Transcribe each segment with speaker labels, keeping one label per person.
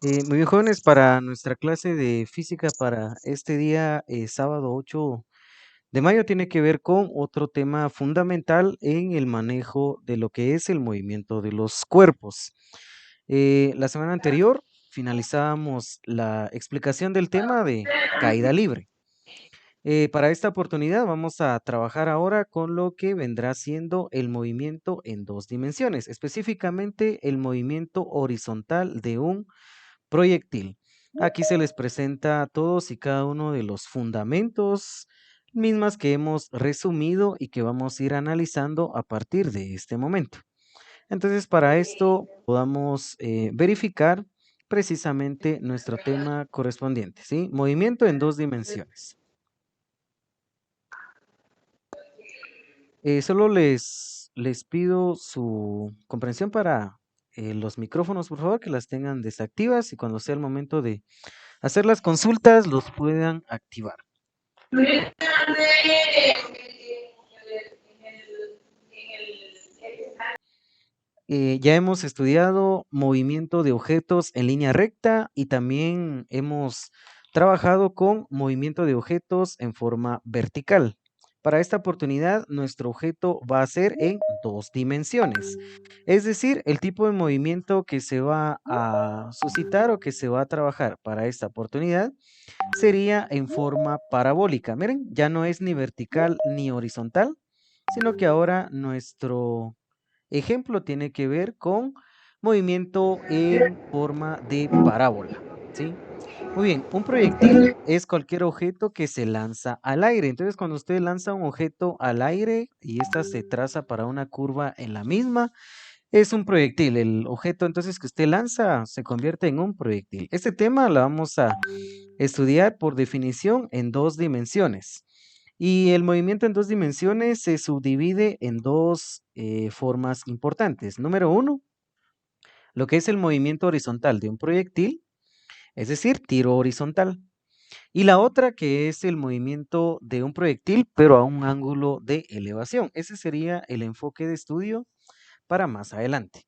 Speaker 1: Muy bien, jóvenes, para nuestra clase de física para este día, sábado 8 de mayo, tiene que ver con otro tema fundamental en el manejo de lo que es el movimiento de los cuerpos. La semana anterior finalizábamos la explicación del tema de caída libre. Para esta oportunidad vamos a trabajar ahora con lo que vendrá siendo el movimiento en dos dimensiones, específicamente el movimiento horizontal de un proyectil. Aquí se les presenta todos y cada uno de los fundamentos mismas que hemos resumido y que vamos a ir analizando a partir de este momento. Entonces, para esto podamos verificar precisamente nuestro tema correspondiente, ¿sí? Movimiento en dos dimensiones. Solo les pido su comprensión para los micrófonos, por favor, que las tengan desactivas y cuando sea el momento de hacer las consultas los puedan activar. Ya hemos estudiado movimiento de objetos en línea recta y también hemos trabajado con movimiento de objetos en forma vertical. Para esta oportunidad, nuestro objeto va a ser en dos dimensiones. Es decir, el tipo de movimiento que se va a suscitar o que se va a trabajar para esta oportunidad sería en forma parabólica. Miren, ya no es ni vertical ni horizontal, sino que ahora nuestro ejemplo tiene que ver con movimiento en forma de parábola, ¿sí? Muy bien, un proyectil es cualquier objeto que se lanza al aire. Entonces, cuando usted lanza un objeto al aire y ésta se traza para una curva en la misma, es un proyectil. El objeto entonces que usted lanza se convierte en un proyectil. Este tema lo vamos a estudiar por definición en dos dimensiones. Y el movimiento en dos dimensiones se subdivide en dos formas importantes. Número uno, lo que es el movimiento horizontal de un proyectil, es decir, tiro horizontal. Y la otra que es el movimiento de un proyectil, pero a un ángulo de elevación. Ese sería el enfoque de estudio para más adelante.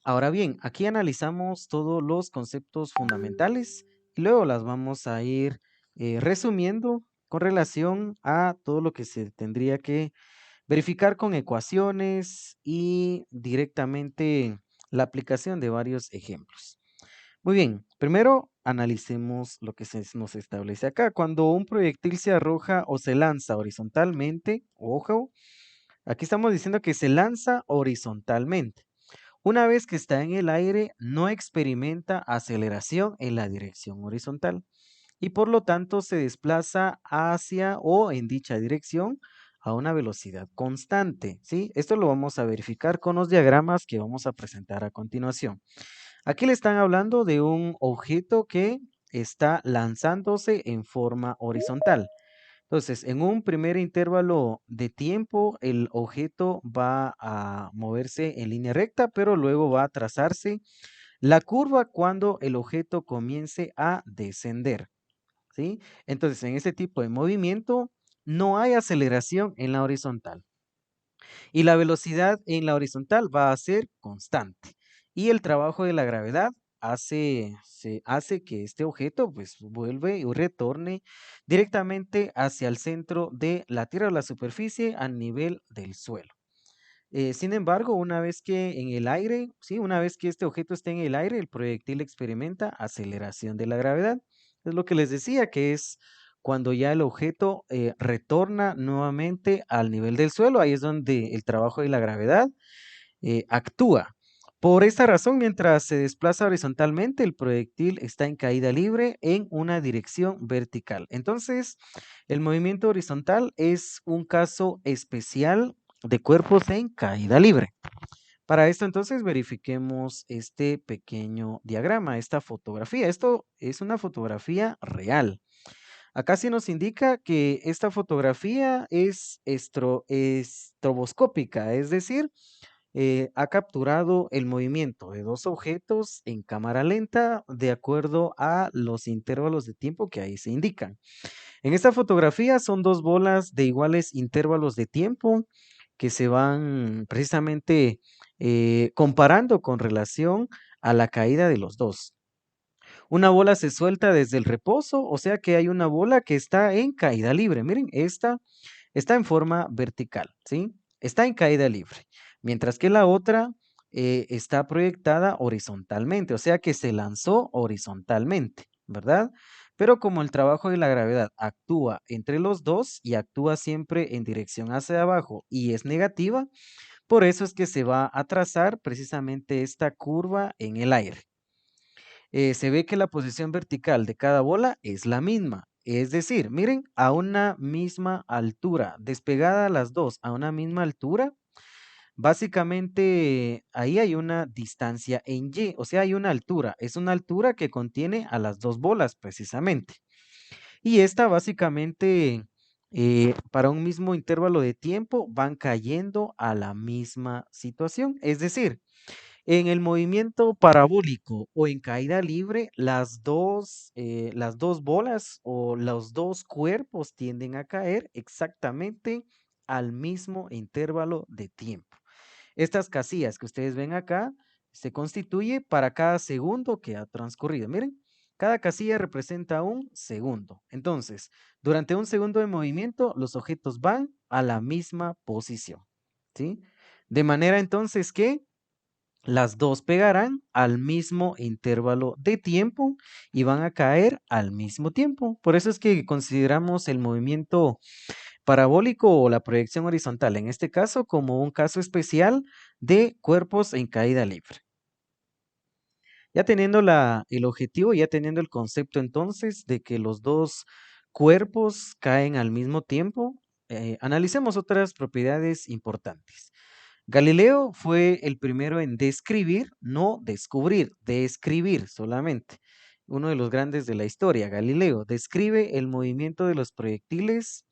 Speaker 1: Ahora bien, aquí analizamos todos los conceptos fundamentales y luego las vamos a ir resumiendo con relación a todo lo que se tendría que verificar con ecuaciones y directamente la aplicación de varios ejemplos. Muy bien, primero analicemos lo que nos establece acá. Cuando un proyectil se arroja o se lanza horizontalmente, ojo, aquí estamos diciendo que se lanza horizontalmente. Una vez que está en el aire, no experimenta aceleración en la dirección horizontal y por lo tanto se desplaza hacia o en dicha dirección a una velocidad constante, ¿sí? Esto lo vamos a verificar con los diagramas que vamos a presentar a continuación. Aquí le están hablando de un objeto que está lanzándose en forma horizontal. Entonces, en un primer intervalo de tiempo, el objeto va a moverse en línea recta, pero luego va a trazarse la curva cuando el objeto comience a descender, ¿sí? Entonces, en este tipo de movimiento no hay aceleración en la horizontal y la velocidad en la horizontal va a ser constante. Y el trabajo de la gravedad hace que este objeto pues vuelve y retorne directamente hacia el centro de la Tierra, la superficie, a nivel del suelo. Sin embargo, una vez que en el aire, sí, una vez que este objeto esté en el aire, el proyectil experimenta aceleración de la gravedad. Es lo que les decía, que es cuando ya el objeto retorna nuevamente al nivel del suelo, ahí es donde el trabajo de la gravedad actúa. Por esta razón, mientras se desplaza horizontalmente, el proyectil está en caída libre en una dirección vertical. Entonces, el movimiento horizontal es un caso especial de cuerpos en caída libre. Para esto, entonces, verifiquemos este pequeño diagrama, esta fotografía. Esto es una fotografía real. Acá sí nos indica que esta fotografía es estroboscópica, es decir, ha capturado el movimiento de dos objetos en cámara lenta de acuerdo a los intervalos de tiempo que ahí se indican. En esta fotografía son dos bolas de iguales intervalos de tiempo que se van precisamente comparando con relación a la caída de los dos. Una bola se suelta desde el reposo, o sea que hay una bola que está en caída libre. Miren, esta está en forma vertical, ¿sí? Está en caída libre, mientras que la otra está proyectada horizontalmente, o sea que se lanzó horizontalmente, ¿verdad? Pero como el trabajo de la gravedad actúa entre los dos y actúa siempre en dirección hacia abajo y es negativa, por eso es que se va a trazar precisamente esta curva en el aire. Se ve que la posición vertical de cada bola es la misma. Es decir, miren, a una misma altura, despegada las dos a una misma altura, básicamente ahí hay una distancia en y, o sea, hay una altura. Es una altura que contiene a las dos bolas precisamente. Y esta básicamente, para un mismo intervalo de tiempo, van cayendo a la misma situación. Es decir, en el movimiento parabólico o en caída libre, las dos bolas o los dos cuerpos tienden a caer exactamente al mismo intervalo de tiempo. Estas casillas que ustedes ven acá se constituye para cada segundo que ha transcurrido. Miren, cada casilla representa un segundo. Entonces, durante un segundo de movimiento, los objetos van a la misma posición. ¿Sí? De manera entonces que las dos pegarán al mismo intervalo de tiempo y van a caer al mismo tiempo. Por eso es que consideramos el movimiento parabólico o la proyección horizontal, en este caso, como un caso especial de cuerpos en caída libre. Ya teniendo el objetivo, ya teniendo el concepto entonces de que los dos cuerpos caen al mismo tiempo, analicemos otras propiedades importantes. Galileo fue el primero en describir, no descubrir, describir solamente. Uno de los grandes de la historia, Galileo, describe el movimiento de los proyectiles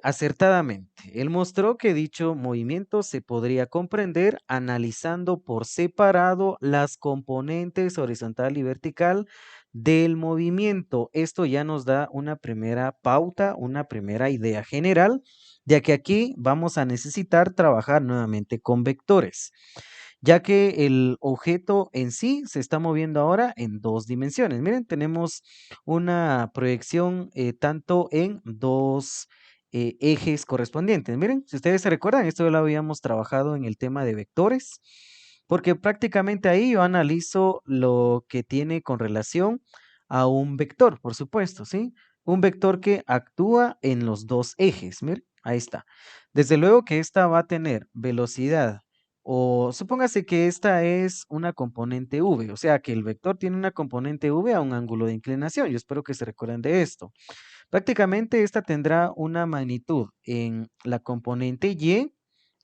Speaker 1: acertadamente. Él mostró que dicho movimiento se podría comprender analizando por separado las componentes horizontal y vertical del movimiento. Esto ya nos da una primera pauta, una primera idea general, ya que aquí vamos a necesitar trabajar nuevamente con vectores, ya que el objeto en sí se está moviendo ahora en dos dimensiones. Miren, tenemos una proyección tanto en dos ejes correspondientes. Miren, si ustedes se recuerdan, esto ya lo habíamos trabajado en el tema de vectores, porque prácticamente ahí yo analizo lo que tiene con relación a un vector, por supuesto, ¿sí? Un vector que actúa en los dos ejes. Miren, ahí está. Desde luego que esta va a tener velocidad o supóngase que esta es una componente v, o sea que el vector tiene una componente v a un ángulo de inclinación. Yo espero que se recuerden de esto. Prácticamente esta tendrá una magnitud en la componente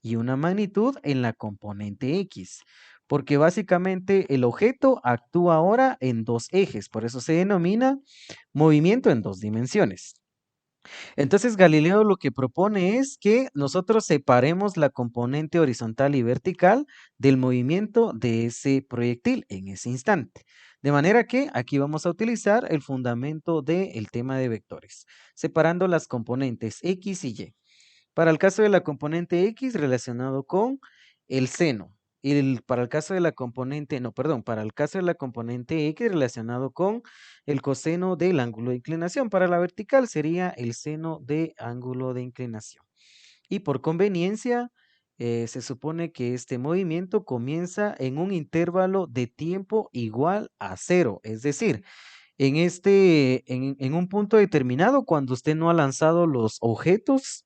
Speaker 1: y una magnitud en la componente x, porque básicamente el objeto actúa ahora en dos ejes, por eso se denomina movimiento en dos dimensiones. Entonces Galileo lo que propone es que nosotros separemos la componente horizontal y vertical del movimiento de ese proyectil en ese instante. De manera que aquí vamos a utilizar el fundamento del tema de vectores, separando las componentes X y Y. Para el caso de la componente X relacionado con el seno. Y para el caso de la componente, no, perdón, para el caso de la componente X relacionado con el coseno del ángulo de inclinación. Para la vertical sería el seno de ángulo de inclinación. Y por conveniencia, se supone que este movimiento comienza en un intervalo de tiempo igual a cero. Es decir, en un punto determinado, cuando usted no ha lanzado los objetos,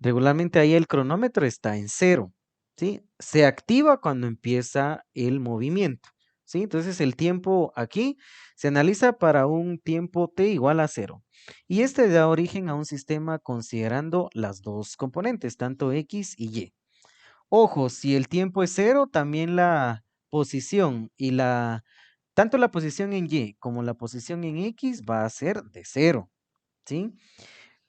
Speaker 1: regularmente ahí el cronómetro está en cero, ¿sí? Se activa cuando empieza el movimiento, ¿sí? Entonces el tiempo aquí se analiza para un tiempo t igual a cero. Y este da origen a un sistema considerando las dos componentes, tanto x y y. Ojo, si el tiempo es cero, también la posición tanto la posición en y como la posición en x va a ser de cero, ¿sí?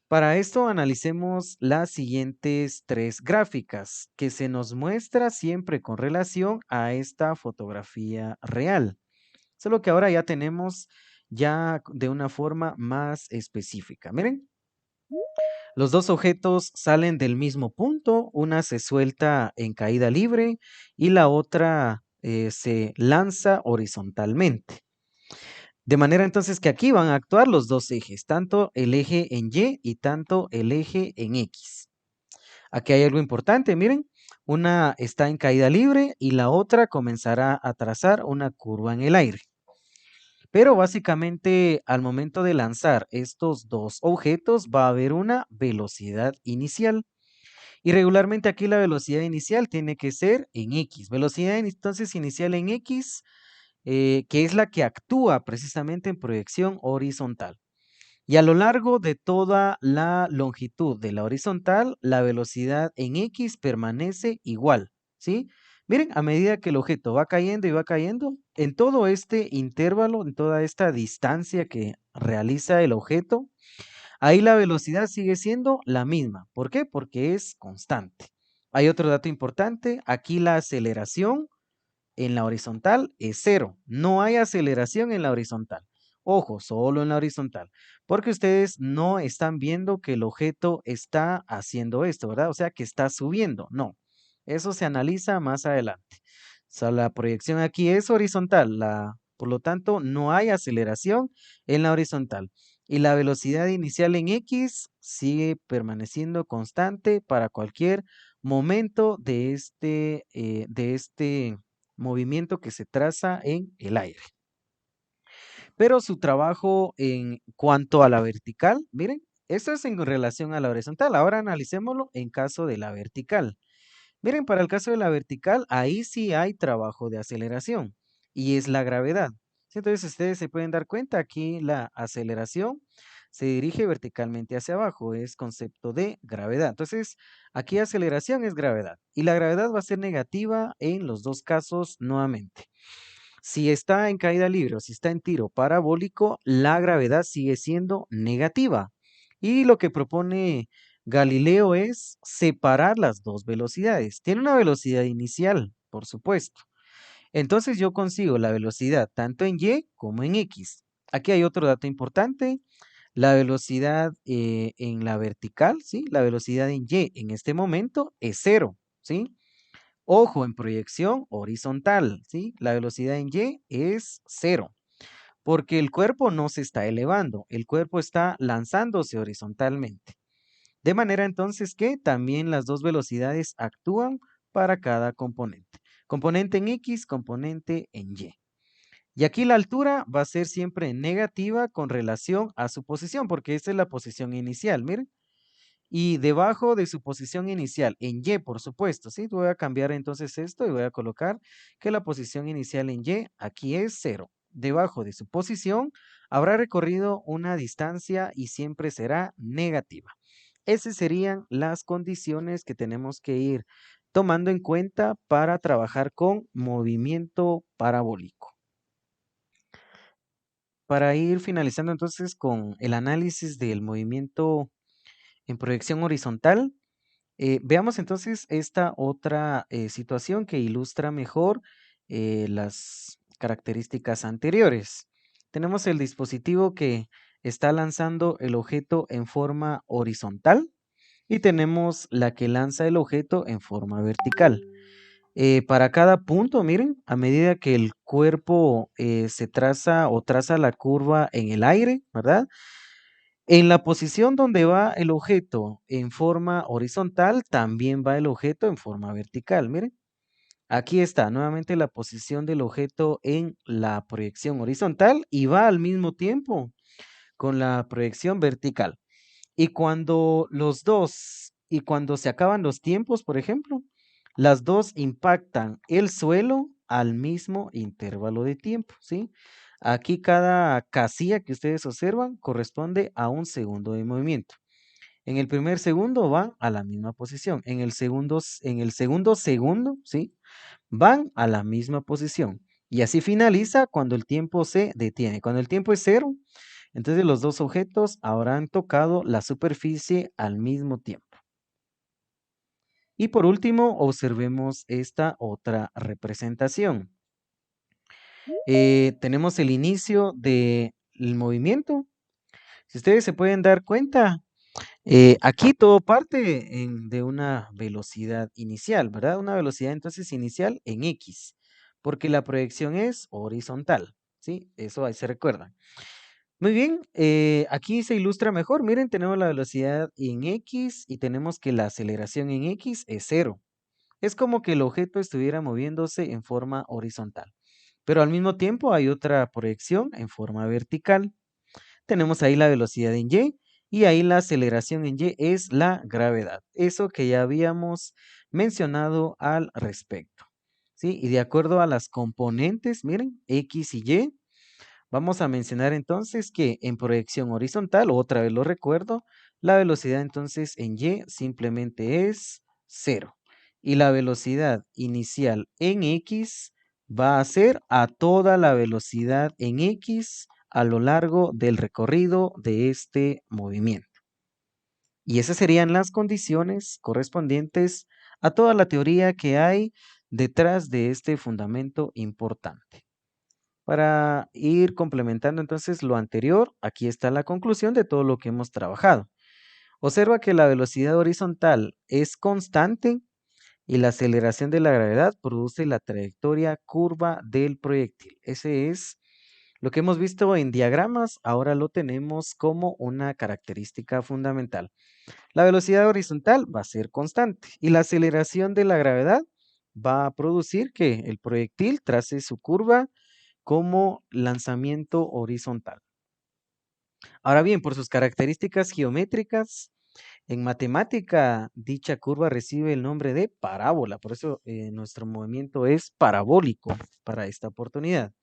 Speaker 1: Para esto analicemos las siguientes tres gráficas que se nos muestra siempre con relación a esta fotografía real. Solo que ahora ya tenemos ya de una forma más específica. Miren, los dos objetos salen del mismo punto, una se suelta en caída libre y la otra se lanza horizontalmente. De manera entonces que aquí van a actuar los dos ejes, tanto el eje en Y y tanto el eje en X. Aquí hay algo importante, miren, una está en caída libre y la otra comenzará a trazar una curva en el aire. Pero básicamente al momento de lanzar estos dos objetos va a haber una velocidad inicial. Y regularmente aquí la velocidad inicial tiene que ser en X. Velocidad entonces inicial en X, que es la que actúa precisamente en proyección horizontal. Y a lo largo de toda la longitud de la horizontal, la velocidad en X permanece igual, ¿sí? Miren, a medida que el objeto va cayendo y va cayendo, en todo este intervalo, en toda esta distancia que realiza el objeto, ahí la velocidad sigue siendo la misma. ¿Por qué? Porque es constante. Hay otro dato importante, aquí la aceleración en la horizontal es cero. No hay aceleración en la horizontal. Ojo, solo en la horizontal, porque ustedes no están viendo que el objeto está haciendo esto, ¿verdad? O sea, que está subiendo. No, eso se analiza más adelante. O sea, la proyección aquí es horizontal, por lo tanto, no hay aceleración en la horizontal. Y la velocidad inicial en X sigue permaneciendo constante para cualquier momento de este movimiento que se traza en el aire. Pero su trabajo en cuanto a la vertical, miren, esto es en relación a la horizontal. Ahora analicémoslo en caso de la vertical. Miren, para el caso de la vertical, ahí sí hay trabajo de aceleración y es la gravedad. Sí, entonces ustedes se pueden dar cuenta, aquí la aceleración se dirige verticalmente hacia abajo, es concepto de gravedad. Entonces, aquí aceleración es gravedad y la gravedad va a ser negativa en los dos casos nuevamente. Si está en caída libre o si está en tiro parabólico, la gravedad sigue siendo negativa. Y lo que propone Galileo es separar las dos velocidades. Tiene una velocidad inicial, por supuesto. Entonces yo consigo la velocidad tanto en Y como en X. Aquí hay otro dato importante. La velocidad en la vertical, ¿sí? La velocidad en Y en este momento es cero, ¿sí? Ojo, en proyección horizontal, ¿sí? La velocidad en Y es cero, porque el cuerpo no se está elevando, el cuerpo está lanzándose horizontalmente. De manera entonces que también las dos velocidades actúan para cada componente. Componente en X, componente en Y. Y aquí la altura va a ser siempre negativa con relación a su posición, porque esta es la posición inicial, miren. Y debajo de su posición inicial, en Y, por supuesto, ¿sí? Voy a cambiar entonces esto y voy a colocar que la posición inicial en Y aquí es cero. Debajo de su posición habrá recorrido una distancia y siempre será negativa. Esas serían las condiciones que tenemos que ir tomando en cuenta para trabajar con movimiento parabólico. Para ir finalizando entonces con el análisis del movimiento en proyección horizontal, veamos entonces esta otra situación que ilustra mejor las características anteriores. Tenemos el dispositivo que está lanzando el objeto en forma horizontal y tenemos la que lanza el objeto en forma vertical. Para cada punto, miren, a medida que el cuerpo se traza o traza la curva en el aire, ¿verdad? En la posición donde va el objeto en forma horizontal, también va el objeto en forma vertical. Miren, aquí está nuevamente la posición del objeto en la proyección horizontal y va al mismo tiempo con la proyección vertical. Y cuando se acaban los tiempos, por ejemplo, las dos impactan el suelo al mismo intervalo de tiempo, ¿sí? Aquí cada casilla que ustedes observan corresponde a un segundo de movimiento. En el primer segundo van a la misma posición. En el segundo segundo, ¿sí? Van a la misma posición. Y así finaliza cuando el tiempo se detiene. Cuando el tiempo es cero, entonces los dos objetos habrán tocado la superficie al mismo tiempo. Y por último, observemos esta otra representación. Tenemos el inicio del movimiento. Si ustedes se pueden dar cuenta, aquí todo parte de una velocidad inicial, ¿verdad? Una velocidad entonces inicial en X, porque la proyección es horizontal, ¿sí? Eso ahí se recuerda. Muy bien, aquí se ilustra mejor. Miren, tenemos la velocidad en X y tenemos que la aceleración en X es cero. Es como que el objeto estuviera moviéndose en forma horizontal. Pero al mismo tiempo hay otra proyección en forma vertical. Tenemos ahí la velocidad en Y y ahí la aceleración en Y es la gravedad. Eso que ya habíamos mencionado al respecto. ¿Sí? Y de acuerdo a las componentes, miren, X y Y, vamos a mencionar entonces que en proyección horizontal, otra vez lo recuerdo, la velocidad entonces en Y simplemente es cero. Y la velocidad inicial en X va a ser a toda la velocidad en X a lo largo del recorrido de este movimiento. Y esas serían las condiciones correspondientes a toda la teoría que hay detrás de este fundamento importante. Para ir complementando entonces lo anterior, aquí está la conclusión de todo lo que hemos trabajado. Observa que la velocidad horizontal es constante y la aceleración de la gravedad produce la trayectoria curva del proyectil. Ese es lo que hemos visto en diagramas, ahora lo tenemos como una característica fundamental. La velocidad horizontal va a ser constante y la aceleración de la gravedad va a producir que el proyectil trace su curva como lanzamiento horizontal. Ahora bien, por sus características geométricas, en matemática dicha curva recibe el nombre de parábola, por eso nuestro movimiento es parabólico para esta oportunidad.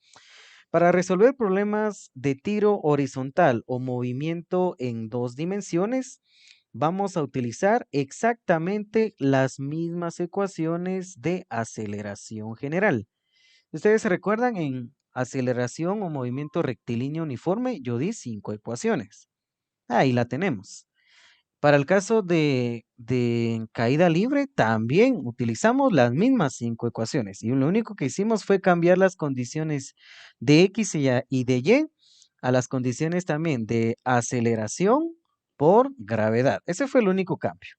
Speaker 1: Para resolver problemas de tiro horizontal o movimiento en dos dimensiones, vamos a utilizar exactamente las mismas ecuaciones de aceleración general. ¿Ustedes se recuerdan en aceleración o movimiento rectilíneo uniforme? Yo di 5 ecuaciones. Ahí la tenemos. Para el caso de caída libre, también utilizamos las mismas 5 ecuaciones. Y lo único que hicimos fue cambiar las condiciones de X y de Y a las condiciones también de aceleración por gravedad. Ese fue el único cambio.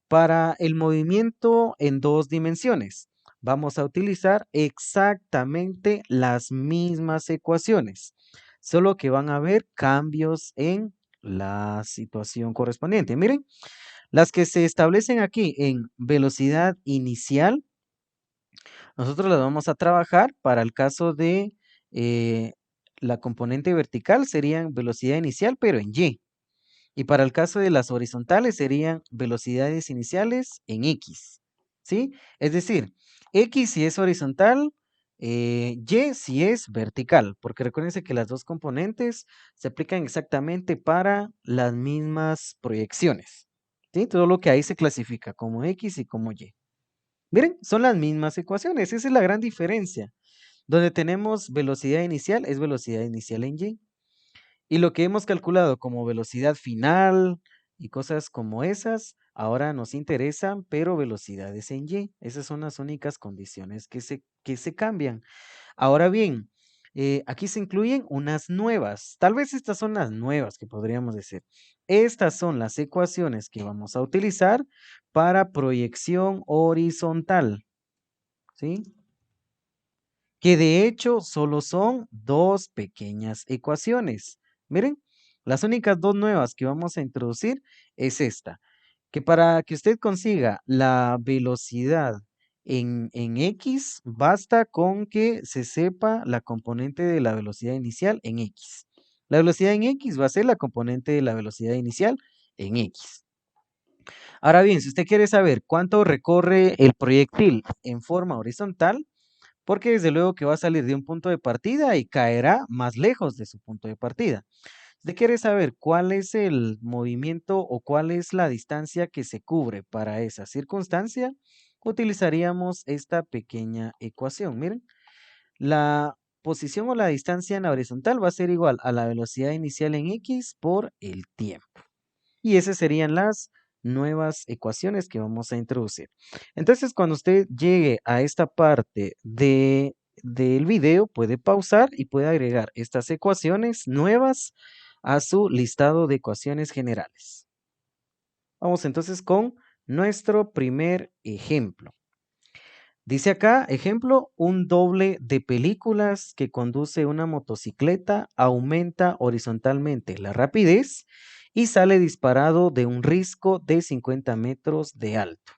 Speaker 1: Para el movimiento en dos dimensiones, vamos a utilizar exactamente las mismas ecuaciones, solo que van a haber cambios en la situación correspondiente. Miren, las que se establecen aquí en velocidad inicial, nosotros las vamos a trabajar para el caso de la componente vertical, serían velocidad inicial, pero en Y. Y para el caso de las horizontales serían velocidades iniciales en X, ¿sí? Es decir, X si es horizontal, Y si es vertical, porque recuérdense que las dos componentes se aplican exactamente para las mismas proyecciones, ¿sí? Todo lo que ahí se clasifica como X y como Y. Miren, son las mismas ecuaciones, esa es la gran diferencia. Donde tenemos velocidad inicial es velocidad inicial en Y. Y lo que hemos calculado como velocidad final y cosas como esas, ahora nos interesan, pero velocidades en Y. Esas son las únicas condiciones que se cambian. Ahora bien, aquí se incluyen unas nuevas. Tal vez estas son las nuevas que podríamos decir. Estas son las ecuaciones que vamos a utilizar para proyección horizontal, ¿sí? Que de hecho solo son dos pequeñas ecuaciones. Miren, las únicas dos nuevas que vamos a introducir es esta, que para que usted consiga la velocidad en X, basta con que se sepa la componente de la velocidad inicial en X. La velocidad en X va a ser la componente de la velocidad inicial en X. Ahora bien, si usted quiere saber cuánto recorre el proyectil en forma horizontal, porque desde luego que va a salir de un punto de partida y caerá más lejos de su punto de partida. Usted quiere saber cuál es el movimiento o cuál es la distancia que se cubre para esa circunstancia, utilizaríamos esta pequeña ecuación. Miren, la posición o la distancia en la horizontal va a ser igual a la velocidad inicial en X por el tiempo. Y esas serían las nuevas ecuaciones que vamos a introducir. Entonces, cuando usted llegue a esta parte del video, puede pausar y puede agregar estas ecuaciones nuevas a su listado de ecuaciones generales. Vamos entonces con nuestro primer ejemplo. Dice acá, ejemplo, un doble de películas que conduce una motocicleta aumenta horizontalmente la rapidez y sale disparado de un risco de 50 metros de alto.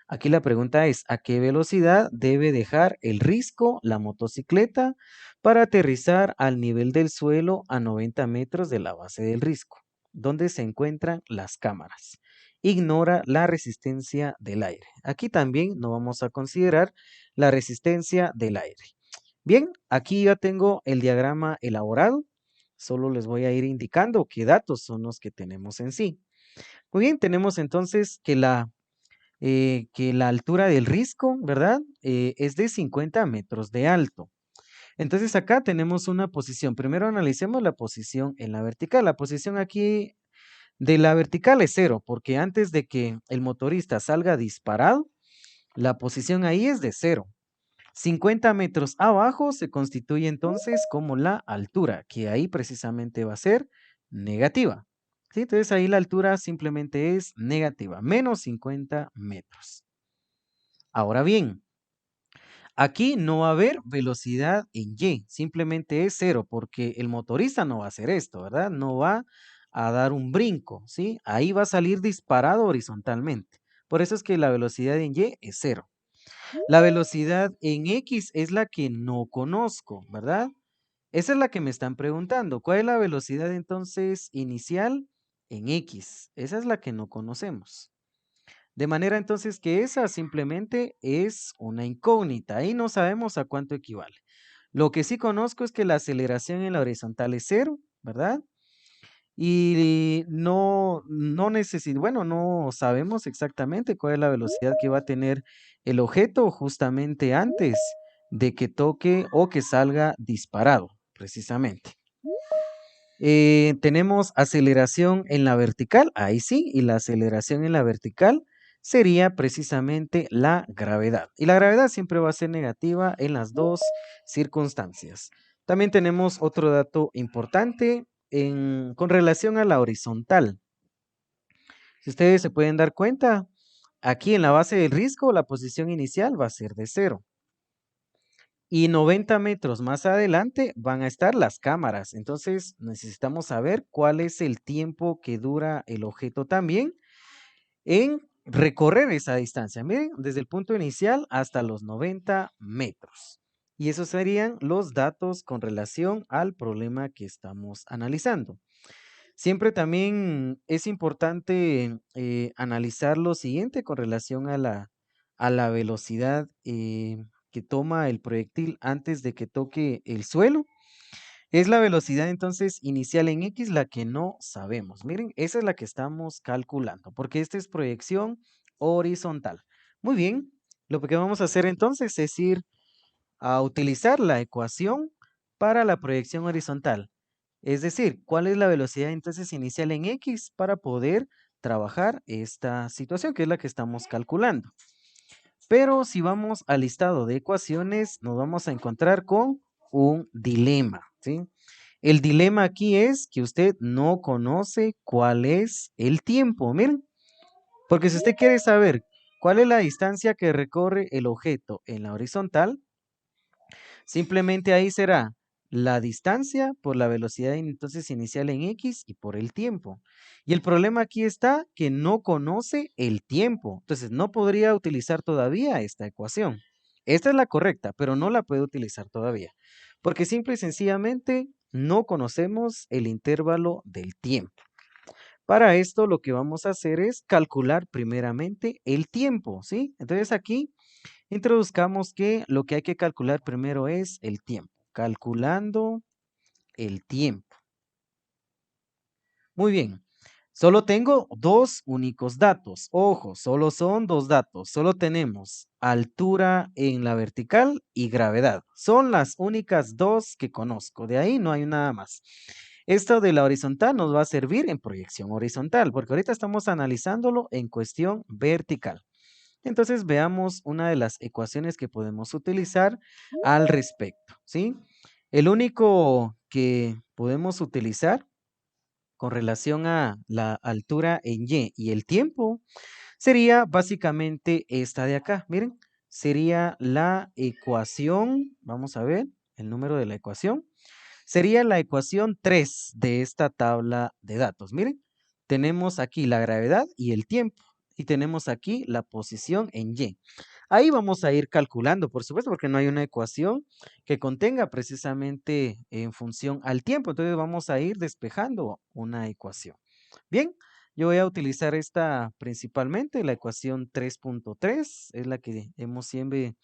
Speaker 1: Aquí la pregunta es, ¿a qué velocidad debe dejar el risco la motocicleta para aterrizar al nivel del suelo a 90 metros de la base del risco, donde se encuentran las cámaras? Ignora la resistencia del aire. Aquí también no vamos a considerar la resistencia del aire. Bien, aquí ya tengo el diagrama elaborado. Solo les voy a ir indicando qué datos son los que tenemos en sí. Muy bien, tenemos entonces que la altura del risco, ¿verdad? Es de 50 metros de alto. Entonces acá tenemos una posición. Primero analicemos la posición en la vertical. La posición aquí de la vertical es cero, porque antes de que el motorista salga disparado, la posición ahí es de cero. 50 metros abajo se constituye entonces como la altura, que ahí precisamente va a ser negativa. ¿Sí? Entonces ahí la altura simplemente es negativa, menos 50 metros. Ahora bien, aquí no va a haber velocidad en Y, simplemente es cero, porque el motorista no va a hacer esto, ¿verdad? No va a dar un brinco, ¿sí? Ahí va a salir disparado horizontalmente. Por eso es que la velocidad en Y es cero. La velocidad en X es la que no conozco, ¿verdad? Esa es la que me están preguntando. ¿Cuál es la velocidad entonces inicial en X? Esa es la que no conocemos. De manera entonces que esa simplemente es una incógnita y no sabemos a cuánto equivale. Lo que sí conozco es que la aceleración en la horizontal es cero, ¿verdad? Y no necesito, bueno, no sabemos exactamente cuál es la velocidad que va a tener el objeto justamente antes de que toque o que salga disparado, precisamente. Tenemos aceleración en la vertical, ahí sí, y la aceleración en la vertical sería precisamente la gravedad. Y la gravedad siempre va a ser negativa en las dos circunstancias. También tenemos otro dato importante con relación a la horizontal. Si ustedes se pueden dar cuenta, aquí en la base del risco la posición inicial va a ser de cero. Y 90 metros más adelante van a estar las cámaras. Entonces necesitamos saber cuál es el tiempo que dura el objeto también en recorrer esa distancia. Miren, desde el punto inicial hasta los 90 metros. Y esos serían los datos con relación al problema que estamos analizando. Siempre también es importante analizar lo siguiente con relación a la velocidad que toma el proyectil antes de que toque el suelo. Es la velocidad entonces inicial en X la que no sabemos. Miren, esa es la que estamos calculando, porque esta es proyección horizontal. Muy bien, lo que vamos a hacer entonces es ir a utilizar la ecuación para la proyección horizontal. Es decir, ¿cuál es la velocidad entonces inicial en X para poder trabajar esta situación, que es la que estamos calculando? Pero si vamos al listado de ecuaciones, nos vamos a encontrar con un dilema, ¿sí? El dilema aquí es que usted no conoce cuál es el tiempo, miren, porque si usted quiere saber cuál es la distancia que recorre el objeto en la horizontal, simplemente ahí será la distancia por la velocidad entonces inicial en X y por el tiempo. Y el problema aquí está que no conoce el tiempo. Entonces no podría utilizar todavía esta ecuación. Esta es la correcta, pero no la puede utilizar todavía. Porque simple y sencillamente no conocemos el intervalo del tiempo. Para esto lo que vamos a hacer es calcular primeramente el tiempo, ¿sí? Entonces aquí introduzcamos que lo que hay que calcular primero es el tiempo. Calculando el tiempo. Muy bien. Solo tengo dos únicos datos. Ojo, solo son dos datos. Solo tenemos altura en la vertical y gravedad. Son las únicas dos que conozco. De ahí no hay nada más. Esto de la horizontal nos va a servir en proyección horizontal, porque ahorita estamos analizándolo en cuestión vertical. Entonces veamos una de las ecuaciones que podemos utilizar al respecto, ¿sí? El único que podemos utilizar con relación a la altura en Y y el tiempo sería básicamente esta de acá. Miren, sería la ecuación, vamos a ver el número de la ecuación, sería la ecuación 3 de esta tabla de datos. Miren, tenemos aquí la gravedad y el tiempo, y tenemos aquí la posición en Y. Ahí vamos a ir calculando, por supuesto, porque no hay una ecuación que contenga precisamente en función al tiempo. Entonces vamos a ir despejando una ecuación. Bien, yo voy a utilizar esta principalmente, la ecuación 3.3, es la que hemos siempre,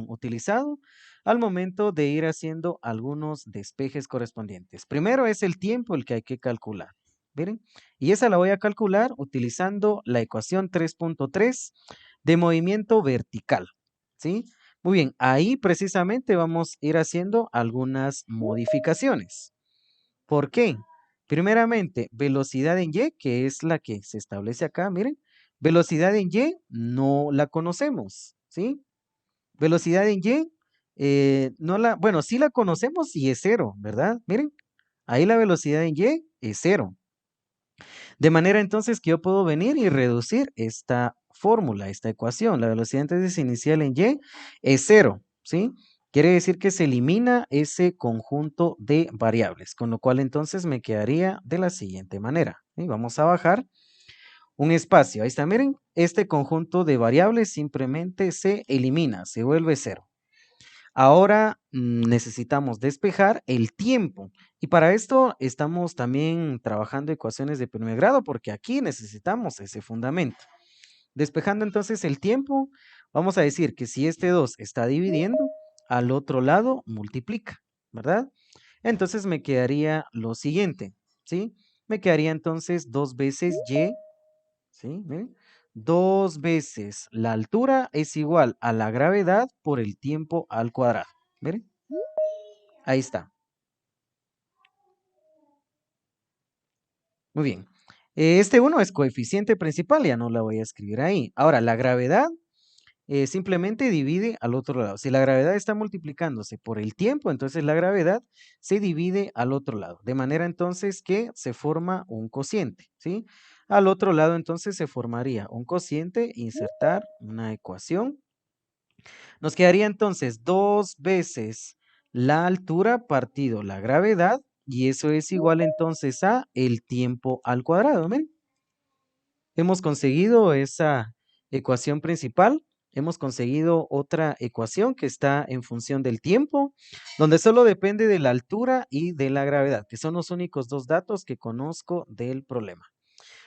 Speaker 1: utilizado al momento de ir haciendo algunos despejes correspondientes. Primero es el tiempo el que hay que calcular. Miren, y esa la voy a calcular utilizando la ecuación 3.3 de movimiento vertical, ¿sí? Muy bien, ahí precisamente vamos a ir haciendo algunas modificaciones. ¿Por qué? Primeramente, velocidad en Y, que es la que se establece acá, miren, velocidad en Y no la conocemos, ¿sí? Velocidad en Y, bueno, sí la conocemos y es cero, ¿verdad? Miren, ahí la velocidad en Y es cero. De manera entonces que yo puedo venir y reducir esta fórmula, esta ecuación. La velocidad entonces inicial en Y es cero, ¿sí? Quiere decir que se elimina ese conjunto de variables, con lo cual entonces me quedaría de la siguiente manera. ¿Sí? Vamos a bajar un espacio. Ahí está, miren, este conjunto de variables simplemente se elimina, se vuelve cero. Ahora necesitamos despejar el tiempo y para esto estamos también trabajando ecuaciones de primer grado porque aquí necesitamos ese fundamento. Despejando entonces el tiempo, vamos a decir que si este 2 está dividiendo, al otro lado multiplica, ¿verdad? Entonces me quedaría lo siguiente, ¿sí? Me quedaría entonces 2 veces y, ¿sí? ¿Miren? 2 veces la altura es igual a la gravedad por el tiempo al cuadrado. Miren, ahí está. Muy bien. Este 1 es coeficiente principal, ya no la voy a escribir ahí. Ahora, la gravedad simplemente divide al otro lado. Si la gravedad está multiplicándose por el tiempo, entonces la gravedad se divide al otro lado. De manera entonces que se forma un cociente, ¿sí? Al otro lado entonces se formaría un cociente, insertar una ecuación. Nos quedaría entonces 2 veces la altura partido la gravedad y eso es igual entonces a el tiempo al cuadrado. ¿Ven? Hemos conseguido esa ecuación principal. Hemos conseguido otra ecuación que está en función del tiempo, donde solo depende de la altura y de la gravedad, que son los únicos dos datos que conozco del problema.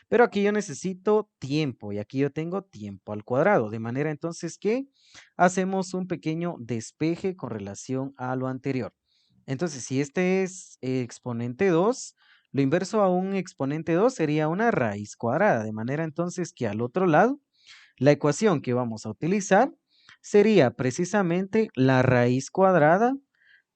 Speaker 1: Pero aquí yo necesito tiempo y aquí yo tengo tiempo al cuadrado, de manera entonces que hacemos un pequeño despeje con relación a lo anterior. Entonces, si este es exponente 2, lo inverso a un exponente 2 sería una raíz cuadrada, de manera entonces que al otro lado, la ecuación que vamos a utilizar sería precisamente la raíz cuadrada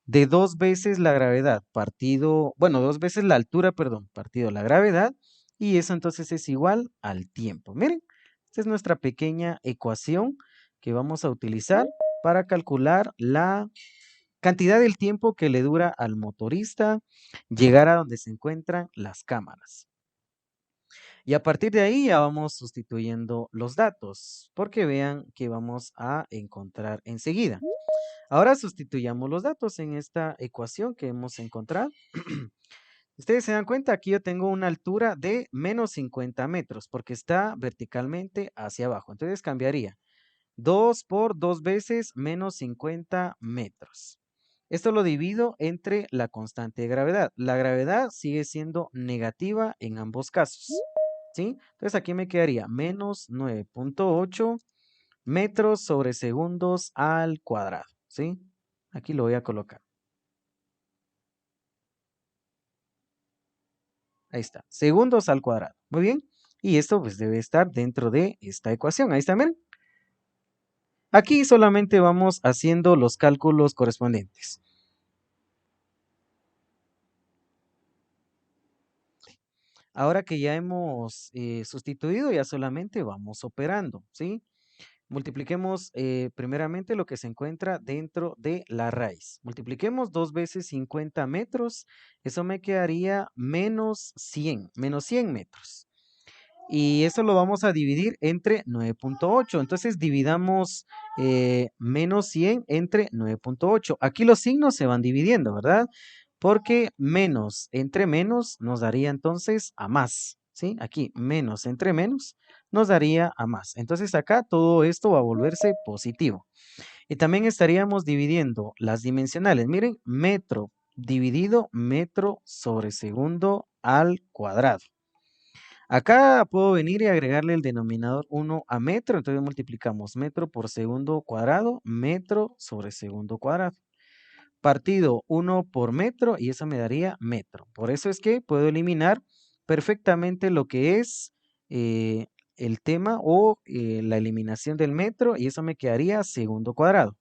Speaker 1: de 2 veces la gravedad partido, bueno, 2 veces la altura, perdón, partido la gravedad, y eso entonces es igual al tiempo. Miren, esta es nuestra pequeña ecuación que vamos a utilizar para calcular la cantidad del tiempo que le dura al motorista llegar a donde se encuentran las cámaras. Y a partir de ahí ya vamos sustituyendo los datos, porque vean que vamos a encontrar enseguida. Ahora sustituyamos los datos en esta ecuación que hemos encontrado. Ustedes se dan cuenta, aquí yo tengo una altura de menos 50 metros porque está verticalmente hacia abajo. Entonces cambiaría 2 por 2 veces menos 50 metros. Esto lo divido entre la constante de gravedad. La gravedad sigue siendo negativa en ambos casos. ¿Sí? Entonces aquí me quedaría menos 9.8 metros sobre segundos al cuadrado, ¿sí? Aquí lo voy a colocar. Ahí está, segundos al cuadrado. Muy bien. Y esto pues debe estar dentro de esta ecuación. Ahí está, miren. Aquí solamente vamos haciendo los cálculos correspondientes. Ahora que ya hemos sustituido, ya solamente vamos operando, ¿sí? Multipliquemos primeramente lo que se encuentra dentro de la raíz. Multipliquemos 2 veces 50 metros. Eso me quedaría menos 100 metros. y eso lo vamos a dividir entre 9.8. Entonces dividamos menos 100 entre 9.8. Aquí los signos se van dividiendo, ¿verdad? Porque menos entre menos nos daría entonces a más, ¿sí? Aquí menos entre menos nos daría a más. Entonces acá todo esto va a volverse positivo. Y también estaríamos dividiendo las dimensionales. Miren, metro dividido metro sobre segundo al cuadrado. Acá puedo venir y agregarle el denominador 1 a metro, entonces multiplicamos metro por segundo cuadrado, metro sobre segundo cuadrado. Partido 1 por metro y eso me daría metro. Por eso es que puedo eliminar perfectamente lo que es eh, el tema o la eliminación del metro y eso me quedaría segundo cuadrado.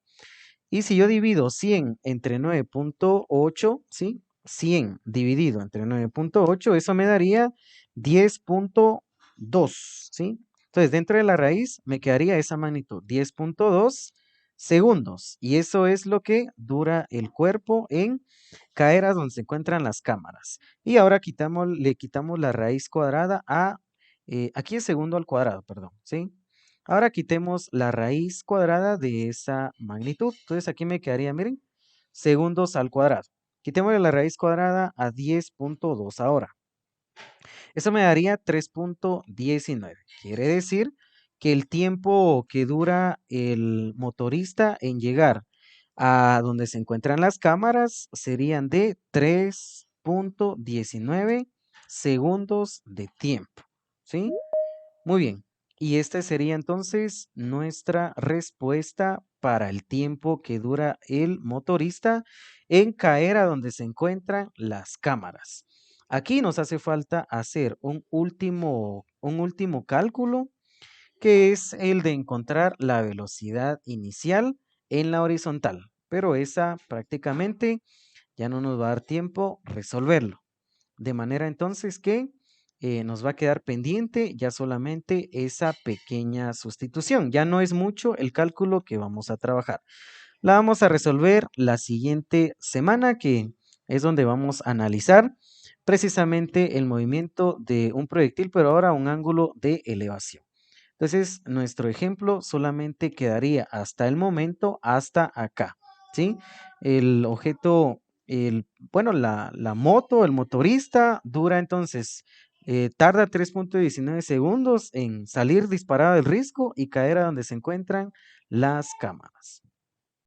Speaker 1: Y si yo divido 100 entre 9.8, ¿sí? 100 dividido entre 9.8, eso me daría 10.2, ¿sí? Entonces, dentro de la raíz me quedaría esa magnitud, 10.2 segundos. Y eso es lo que dura el cuerpo en caer a donde se encuentran las cámaras. Y ahora le quitamos la raíz cuadrada a, aquí es segundo al cuadrado, perdón, ¿sí? Ahora quitemos la raíz cuadrada de esa magnitud. Entonces aquí me quedaría, miren, segundos al cuadrado. Quitémosle la raíz cuadrada a 10.2 ahora. Eso me daría 3.19. Quiere decir que el tiempo que dura el motorista en llegar a donde se encuentran las cámaras serían de 3.19 segundos de tiempo. ¿Sí? Muy bien. Y esta sería entonces nuestra respuesta para el tiempo que dura el motorista en caer a donde se encuentran las cámaras. Aquí nos hace falta hacer un último cálculo, que es el de encontrar la velocidad inicial en la horizontal. Pero esa prácticamente ya no nos va a dar tiempo resolverlo. De manera entonces que nos va a quedar pendiente ya solamente esa pequeña sustitución. Ya no es mucho el cálculo que vamos a trabajar. La vamos a resolver la siguiente semana, que es donde vamos a analizar precisamente el movimiento de un proyectil, pero ahora a un ángulo de elevación. Entonces, nuestro ejemplo solamente quedaría hasta el momento, hasta acá, ¿sí? El objeto, bueno, la moto, el motorista, dura entonces, tarda 3.19 segundos en salir disparado del risco y caer a donde se encuentran las cámaras.